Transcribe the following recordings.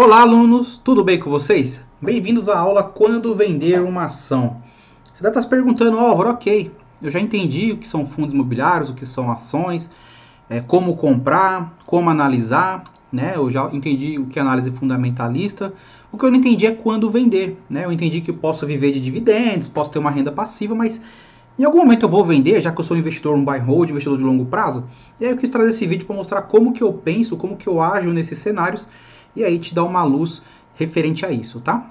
Olá, alunos, tudo bem com vocês? Bem-vindos à aula Quando Vender uma Ação. Você deve estar se perguntando, Álvaro, ok, eu já entendi o que são fundos imobiliários, o que são ações, como comprar, como analisar, né? Eu já entendi o que é análise fundamentalista. O que eu não entendi é quando vender, né? Eu entendi que eu posso viver de dividendos, posso ter uma renda passiva, mas em algum momento eu vou vender, já que eu sou investidor, um buy hold, investidor de longo prazo. E aí eu quis trazer esse vídeo para mostrar como que eu penso, como que eu ajo nesses cenários e aí te dar uma luz referente a isso, tá?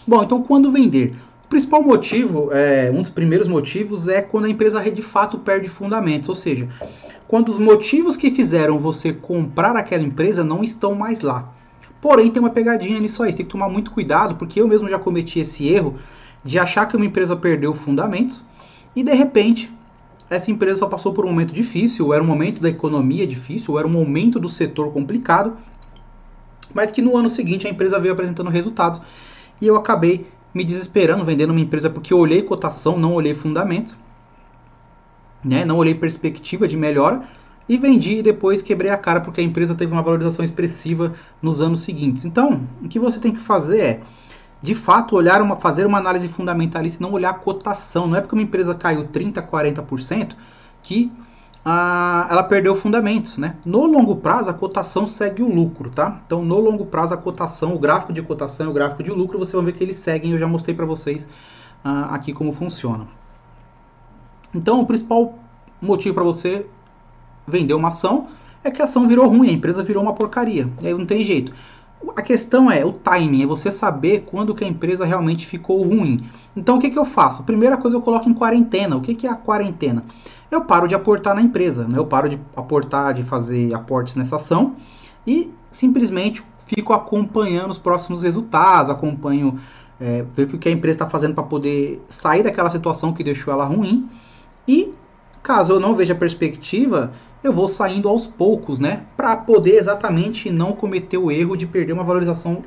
Bom, então quando vender? O principal motivo, um dos primeiros motivos é quando a empresa de fato perde fundamentos, ou seja, quando os motivos que fizeram você comprar aquela empresa não estão mais lá. Porém, tem uma pegadinha nisso aí, você tem que tomar muito cuidado, porque eu mesmo já cometi esse erro de achar que uma empresa perdeu fundamentos e de repente essa empresa só passou por um momento difícil, ou era um momento da economia difícil, ou era um momento do setor complicado, mas que no ano seguinte a empresa veio apresentando resultados e eu acabei me desesperando vendendo uma empresa porque eu olhei cotação, não olhei fundamentos, né? Não olhei perspectiva de melhora e vendi e depois quebrei a cara porque a empresa teve uma valorização expressiva nos anos seguintes. Então, o que você tem que fazer é, de fato, fazer uma análise fundamentalista e não olhar a cotação. Não é porque uma empresa caiu 30%, 40% que ela perdeu fundamentos, né? No longo prazo, a cotação segue o lucro, tá? Então, no longo prazo, a cotação, o gráfico de cotação e o gráfico de lucro, você vai ver que eles seguem. Eu já mostrei para vocês aqui como funciona. Então, o principal motivo para você vender uma ação é que a ação virou ruim, a empresa virou uma porcaria. E aí não tem jeito. A questão é o timing, é você saber quando que a empresa realmente ficou ruim. Então o que eu faço? Primeira coisa, eu coloco em quarentena. O que é a quarentena? Eu paro de aportar na empresa, né? Eu paro de aportar, de fazer aportes nessa ação e simplesmente fico acompanhando os próximos resultados, acompanho, ver o que a empresa está fazendo para poder sair daquela situação que deixou ela ruim. E caso eu não veja perspectiva, eu vou saindo aos poucos, né? Para poder exatamente não cometer o erro de perder uma valorização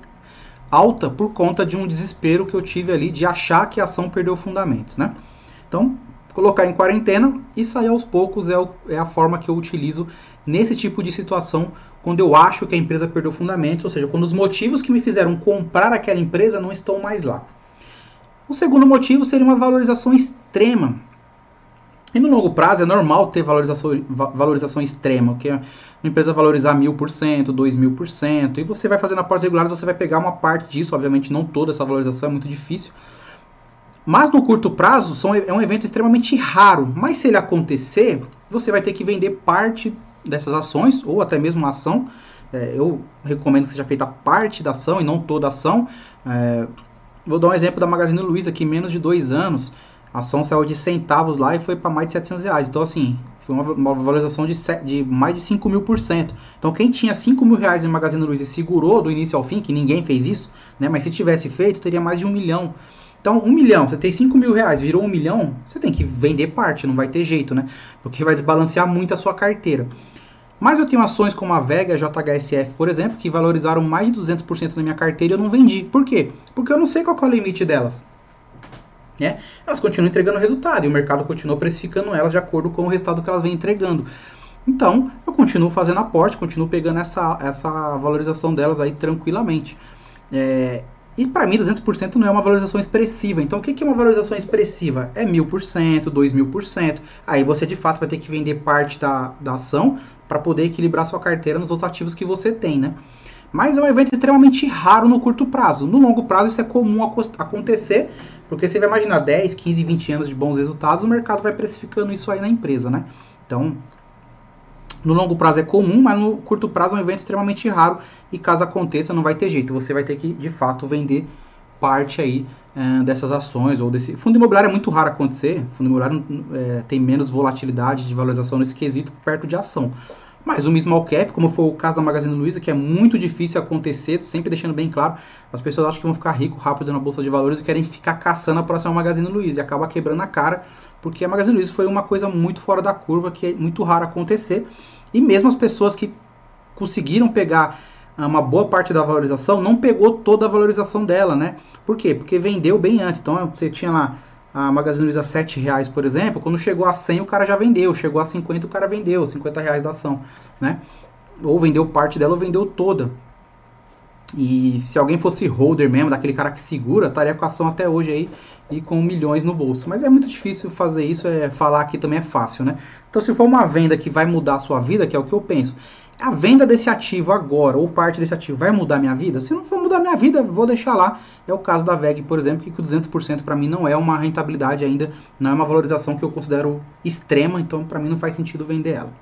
alta por conta de um desespero que eu tive ali de achar que a ação perdeu fundamentos, né? Então, colocar em quarentena e sair aos poucos é a forma que eu utilizo nesse tipo de situação, quando eu acho que a empresa perdeu fundamentos, ou seja, quando os motivos que me fizeram comprar aquela empresa não estão mais lá. O segundo motivo seria uma valorização extrema. E no longo prazo é normal ter valorização extrema, que é uma empresa valorizar 1000%, 2000%, e você vai fazendo aportes regulares, você vai pegar uma parte disso, obviamente não toda essa valorização, é muito difícil. Mas no curto prazo é um evento extremamente raro, mas se ele acontecer, você vai ter que vender parte dessas ações, ou até mesmo a ação. Eu recomendo que seja feita parte da ação e não toda a ação. Vou dar um exemplo da Magazine Luiza, que em menos de 2 anos, a ação saiu de centavos lá e foi para mais de R$700. Então, assim, foi uma valorização de mais de 5.000%. Então, quem tinha R$5.000 em Magazine Luiza e segurou do início ao fim, que ninguém fez isso, né? Mas se tivesse feito, teria mais de 1 milhão. Então, 1 milhão, você tem R$5.000, virou 1 milhão, você tem que vender parte, não vai ter jeito, né? Porque vai desbalancear muito a sua carteira. Mas eu tenho ações como a Vega e a JHSF, por exemplo, que valorizaram mais de 200% na minha carteira e eu não vendi. Por quê? Porque eu não sei qual é o limite delas. Elas continuam entregando resultado e o mercado continua precificando elas de acordo com o resultado que elas vêm entregando. Então, eu continuo fazendo aporte, continuo pegando essa valorização delas aí tranquilamente. E para mim, 200% não é uma valorização expressiva. Então, o que é uma valorização expressiva? É 1000%, 2000%. Aí você, de fato, vai ter que vender parte da ação para poder equilibrar sua carteira nos outros ativos que você tem, né? Mas é um evento extremamente raro no curto prazo. No longo prazo, isso é comum acontecer, porque você vai imaginar 10, 15, 20 anos de bons resultados, o mercado vai precificando isso aí na empresa, né? Então, no longo prazo é comum, mas no curto prazo é um evento extremamente raro e caso aconteça não vai ter jeito, você vai ter que de fato vender parte aí dessas ações ou desse fundo imobiliário. É muito raro acontecer, fundo imobiliário tem menos volatilidade de valorização nesse quesito perto de ação. Mas o small cap, como foi o caso da Magazine Luiza, que é muito difícil acontecer, sempre deixando bem claro, as pessoas acham que vão ficar ricos rápido na bolsa de valores e querem ficar caçando a próxima Magazine Luiza e acaba quebrando a cara, porque a Magazine Luiza foi uma coisa muito fora da curva, que é muito raro acontecer. E mesmo as pessoas que conseguiram pegar uma boa parte da valorização, não pegou toda a valorização dela, né? Por quê? Porque vendeu bem antes. Então você tinha lá a Magazine Luiza R$7, por exemplo, quando chegou a 100 o cara já vendeu, chegou a 50 o cara vendeu, R$50 da ação, né? Ou vendeu parte dela ou vendeu toda. E se alguém fosse holder mesmo, daquele cara que segura, estaria com a ação até hoje aí e com milhões no bolso. Mas é muito difícil fazer isso, falar aqui também é fácil, né? Então se for uma venda que vai mudar a sua vida, que é o que eu penso, a venda desse ativo agora, ou parte desse ativo, vai mudar minha vida? Se não for mudar minha vida, vou deixar lá. É o caso da VEG, por exemplo, que o 200% para mim não é uma rentabilidade ainda, não é uma valorização que eu considero extrema, então para mim não faz sentido vender ela.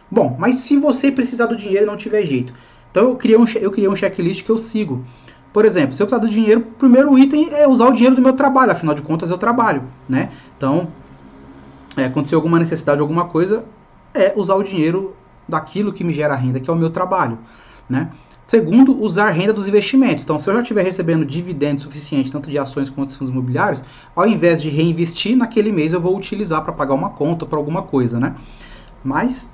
Bom, mas se você precisar do dinheiro e não tiver jeito, então eu criei um checklist que eu sigo. Por exemplo, se eu precisar do dinheiro, o primeiro item é usar o dinheiro do meu trabalho, afinal de contas eu trabalho, né? Então, aconteceu alguma necessidade, alguma coisa, usar o dinheiro daquilo que me gera renda, que é o meu trabalho, né? Segundo, usar a renda dos investimentos. Então, se eu já estiver recebendo dividendo suficiente, tanto de ações quanto de fundos imobiliários, ao invés de reinvestir, naquele mês eu vou utilizar para pagar uma conta, para alguma coisa, né? Mas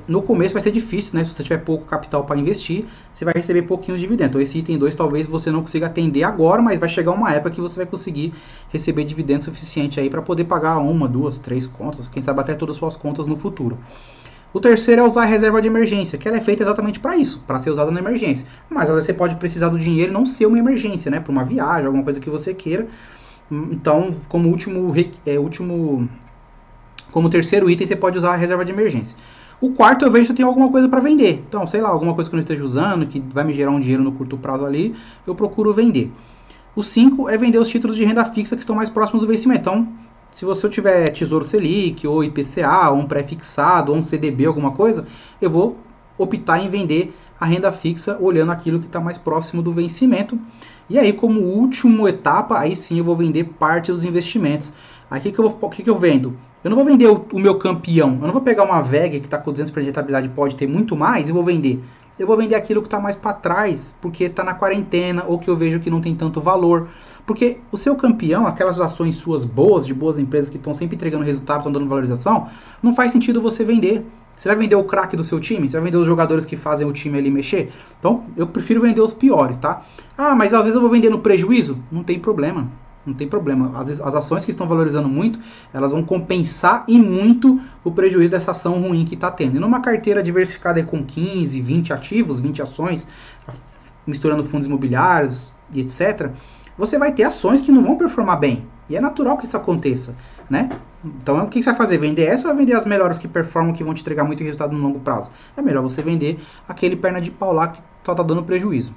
no começo vai ser difícil, né? Se você tiver pouco capital para investir, você vai receber pouquinhos de dividendos. Então esse item 2 talvez você não consiga atender agora, mas vai chegar uma época que você vai conseguir receber dividendos suficiente aí para poder pagar 1, 2, 3 contas, quem sabe até todas as suas contas no futuro. O terceiro é usar a reserva de emergência, que ela é feita exatamente para isso, para ser usada na emergência. Mas às vezes você pode precisar do dinheiro e não ser uma emergência, né? Para uma viagem, alguma coisa que você queira. Então, como terceiro item, você pode usar a reserva de emergência. O quarto, eu vejo que eu tenho alguma coisa para vender. Então, sei lá, alguma coisa que eu não esteja usando, que vai me gerar um dinheiro no curto prazo ali, eu procuro vender. O 5 é vender os títulos de renda fixa que estão mais próximos do vencimento. Então, se você tiver Tesouro Selic, ou IPCA, ou um pré-fixado, ou um CDB, alguma coisa, eu vou optar em vender a renda fixa olhando aquilo que está mais próximo do vencimento. E aí, como última etapa, aí sim eu vou vender parte dos investimentos. Aí o que eu vendo? Eu não vou vender o meu campeão. Eu não vou pegar uma VEG que está com 200% de rentabilidade, pode ter muito mais, e vou vender. Eu vou vender aquilo que está mais para trás, porque está na quarentena, ou que eu vejo que não tem tanto valor. Porque o seu campeão, aquelas ações suas boas, de boas empresas que estão sempre entregando resultado, estão dando valorização, não faz sentido você vender. Você vai vender o craque do seu time? Você vai vender os jogadores que fazem o time ali mexer? Então, eu prefiro vender os piores, tá? Ah, mas às vezes eu vou vender no prejuízo? Não tem problema. Não tem problema. As ações que estão valorizando muito, elas vão compensar e muito o prejuízo dessa ação ruim que está tendo. E numa carteira diversificada com 15, 20 ativos, 20 ações, misturando fundos imobiliários e etc., você vai ter ações que não vão performar bem. E é natural que isso aconteça, né? Então, o que você vai fazer? Vender essa ou vai vender as melhores que performam, que vão te entregar muito resultado no longo prazo? É melhor você vender aquele perna de pau lá que só está dando prejuízo.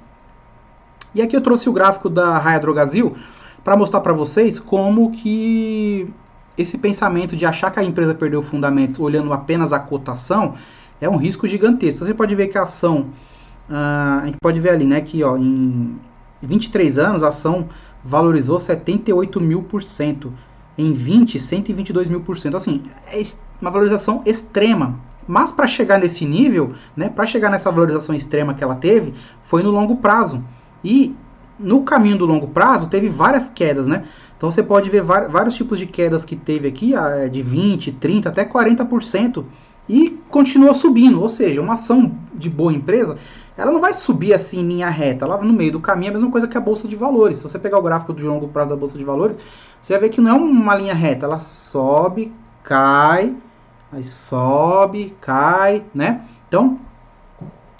E aqui eu trouxe o gráfico da Raia Drogasil para mostrar para vocês como que esse pensamento de achar que a empresa perdeu fundamentos olhando apenas a cotação é um risco gigantesco. Você pode ver que a ação, a gente pode ver ali, né, que ó, em 23 anos a ação valorizou 78.000%. Em 20, 122.000%. Assim, é uma valorização extrema. Mas para chegar nesse nível, né, para chegar nessa valorização extrema que ela teve, foi no longo prazo. E no caminho do longo prazo, teve várias quedas, né? Então você pode ver vários tipos de quedas que teve aqui, de 20, 30, até 40%. E continua subindo. Ou seja, uma ação de boa empresa, ela não vai subir assim em linha reta. Lá no meio do caminho é a mesma coisa que a Bolsa de Valores. Se você pegar o gráfico de longo prazo da Bolsa de Valores, você vai ver que não é uma linha reta. Ela sobe, cai, aí sobe, cai, né? Então,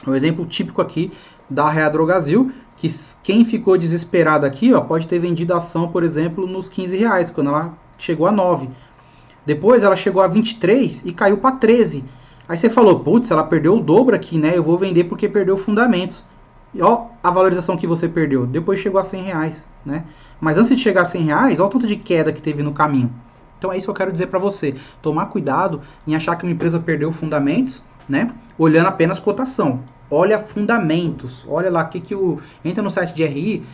o exemplo típico aqui da Raia Drogasil, que quem ficou desesperado aqui, ó, pode ter vendido a ação, por exemplo, nos R$15, quando ela chegou a 9. Depois ela chegou a 23 e caiu para 13. Aí você falou, putz, ela perdeu o dobro aqui, né? Eu vou vender porque perdeu fundamentos. E ó, a valorização que você perdeu. Depois chegou a R$100, né? Mas antes de chegar a R$100, olha o tanto de queda que teve no caminho. Então é isso que eu quero dizer para você. Tomar cuidado em achar que uma empresa perdeu fundamentos, né? Olhando apenas cotação. Olha fundamentos. Olha lá entra no site de RI,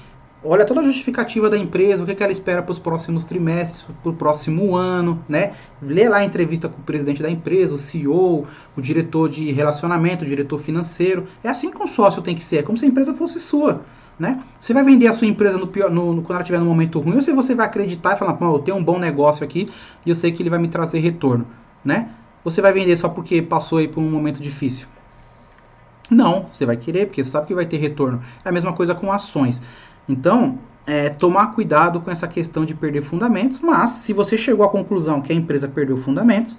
olha toda a justificativa da empresa, o que ela espera para os próximos trimestres, para o próximo ano, né? Lê lá a entrevista com o presidente da empresa, o CEO, o diretor de relacionamento, o diretor financeiro. É assim que um sócio tem que ser, é como se a empresa fosse sua, né? Você vai vender a sua empresa quando ela estiver no momento ruim, ou se você vai acreditar e falar, eu tenho um bom negócio aqui e eu sei que ele vai me trazer retorno, né? Você vai vender só porque passou aí por um momento difícil? Não, você vai querer, porque você sabe que vai ter retorno. É a mesma coisa com ações. Então, tomar cuidado com essa questão de perder fundamentos, mas se você chegou à conclusão que a empresa perdeu fundamentos,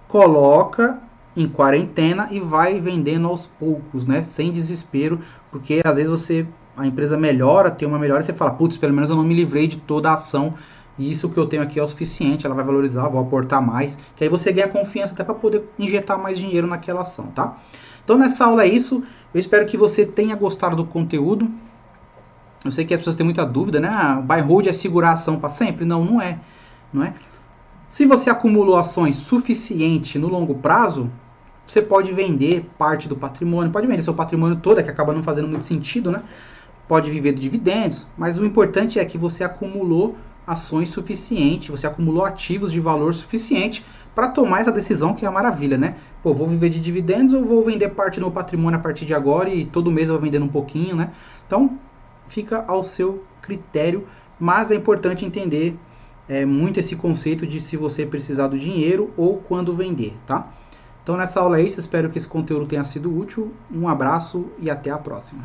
coloca em quarentena e vai vendendo aos poucos, né? Sem desespero, porque às vezes a empresa melhora, tem uma melhora e você fala, putz, pelo menos eu não me livrei de toda a ação e isso que eu tenho aqui é o suficiente, ela vai valorizar, vou aportar mais, que aí você ganha confiança até para poder injetar mais dinheiro naquela ação, tá? Então nessa aula é isso, eu espero que você tenha gostado do conteúdo. Eu sei que as pessoas têm muita dúvida, né? Ah, buy hold é segurar a ação para sempre? Não, não é. Não é. Se você acumulou ações suficiente no longo prazo, você pode vender parte do patrimônio, pode vender seu patrimônio todo, que acaba não fazendo muito sentido, né? Pode viver de dividendos, mas o importante é que você acumulou ações suficiente, você acumulou ativos de valor suficiente para tomar essa decisão, que é a maravilha, né? Pô, vou viver de dividendos ou vou vender parte do meu patrimônio a partir de agora e todo mês eu vou vendendo um pouquinho, né? Então, fica ao seu critério, mas é importante entender muito esse conceito de se você precisar do dinheiro ou quando vender, tá? Então nessa aula é isso, espero que esse conteúdo tenha sido útil, um abraço e até a próxima.